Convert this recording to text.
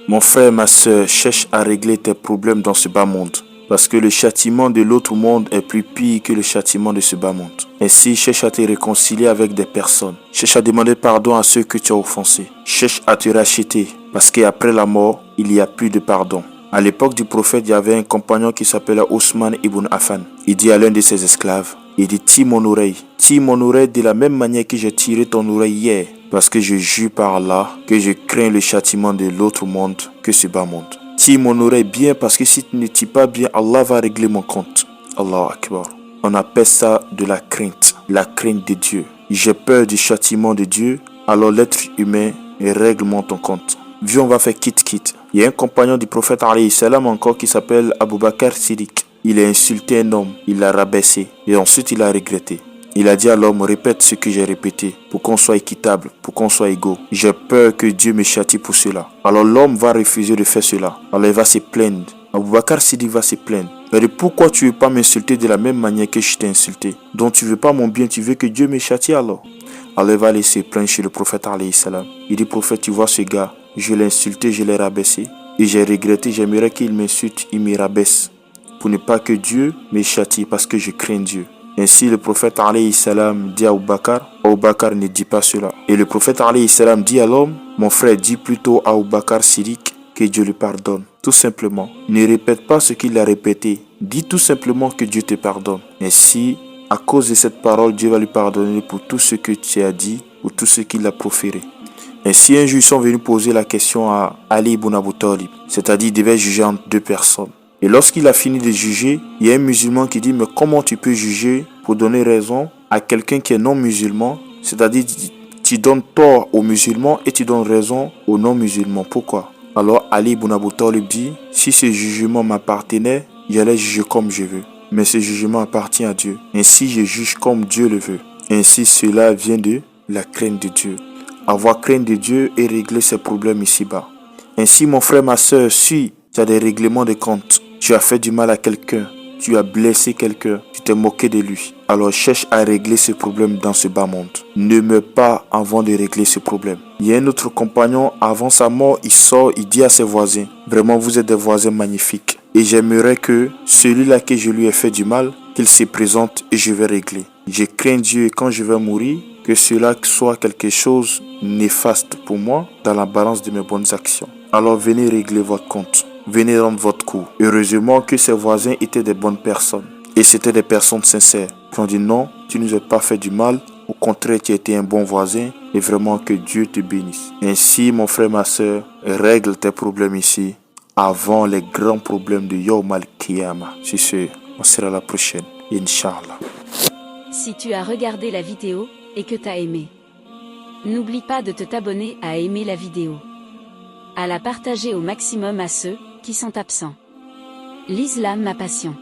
Mon frère, ma sœur, cherche à régler tes problèmes dans ce bas monde. Parce que le châtiment de l'autre monde est plus pire que le châtiment de ce bas monde. Ainsi, cherche à te réconcilier avec des personnes. Cherche à demander pardon à ceux que tu as offensés. Cherche à te racheter. Parce qu'après la mort, il n'y a plus de pardon. À l'époque du prophète, il y avait un compagnon qui s'appelait Ousmane ibn Affan. Il dit à l'un de ses esclaves, il dit, tire mon oreille de la même manière que j'ai tiré ton oreille hier. Parce que je jure par Allah que je crains le châtiment de l'autre monde que ce bas monde. Tire mon oreille bien parce que si tu ne tires pas bien, Allah va régler mon compte. Allahu Akbar. On appelle ça de la crainte de Dieu. J'ai peur du châtiment de Dieu, alors l'être humain règle ton compte. Viens, on va faire quitte. Il y a un compagnon du prophète alayhi salam encore qui s'appelle Abu Bakr Siddiq. Il a insulté un homme, il l'a rabaissé et ensuite il a regretté. Il a dit à l'homme, répète ce que j'ai répété pour qu'on soit équitable, pour qu'on soit égaux. J'ai peur que Dieu me châtie pour cela. Alors l'homme va refuser de faire cela. Alors il va se plaindre. Abu Bakr Siddiq va se plaindre. Il dit, pourquoi tu ne veux pas m'insulter de la même manière que je t'ai insulté? Donc tu ne veux pas mon bien, tu veux que Dieu me châtie alors? Alors il va aller se plaindre chez le prophète alayhi salam. Il dit, prophète, tu vois ce gars, je l'ai insulté, je l'ai rabaissé. Et j'ai regretté, j'aimerais qu'il m'insulte, il me rabaisse. Pour ne pas que Dieu me châtie parce que je crains Dieu. Ainsi, le prophète alayhi salam dit à Abu Bakr ne dit pas cela. Et le prophète alayhi salam dit à l'homme, mon frère, dis plutôt à Abu Bakr Siddiq que Dieu lui pardonne. Tout simplement. Ne répète pas ce qu'il a répété. Dis tout simplement que Dieu te pardonne. Ainsi, à cause de cette parole, Dieu va lui pardonner pour tout ce que tu as dit, pour tout ce qu'il a proféré. Ainsi, un jour, ils sont venus poser la question à Ali ibn Abi Talib. C'est-à-dire, il devait juger entre deux personnes. Et lorsqu'il a fini de juger, il y a un musulman qui dit, mais comment tu peux juger pour donner raison à quelqu'un qui est non musulman? C'est-à-dire, tu donnes tort aux musulmans et tu donnes raison aux non musulmans. Pourquoi? Alors Ali ibn Abi Talib dit, si ce jugement m'appartenait, j'allais juger comme je veux. Mais ce jugement appartient à Dieu. Ainsi, je juge comme Dieu le veut. Ainsi, cela vient de la crainte de Dieu. Avoir crainte de Dieu et régler ses problèmes ici-bas. Ainsi, mon frère, ma soeur, si tu as des règlements de compte, tu as fait du mal à quelqu'un, tu as blessé quelqu'un, tu t'es moqué de lui, alors cherche à régler ce problème dans ce bas monde. Ne meurs pas avant de régler ce problème. Il y a un autre compagnon, avant sa mort, il sort, il dit à ses voisins, vraiment vous êtes des voisins magnifiques. Et j'aimerais que celui-là que je lui ai fait du mal, qu'il se présente et je vais régler. Je crains Dieu et quand je vais mourir, que cela soit quelque chose néfaste pour moi dans la balance de mes bonnes actions. Alors venez régler votre compte. Venez rendre votre coup. Heureusement que ses voisins étaient des bonnes personnes. Et c'était des personnes sincères. Qui ont dit non, tu ne nous as pas fait du mal. Au contraire, tu as été un bon voisin. Et vraiment que Dieu te bénisse. Ainsi, mon frère, ma soeur, règle tes problèmes ici. Avant les grands problèmes de Yawm al-Qiyamah. C'est sûr. On sera la prochaine. Inch'Allah. Si tu as regardé la vidéo et que tu as aimé, n'oublie pas de t'abonner à aimer la vidéo. À la partager au maximum à ceux qui sont absents. L'islam ma passion.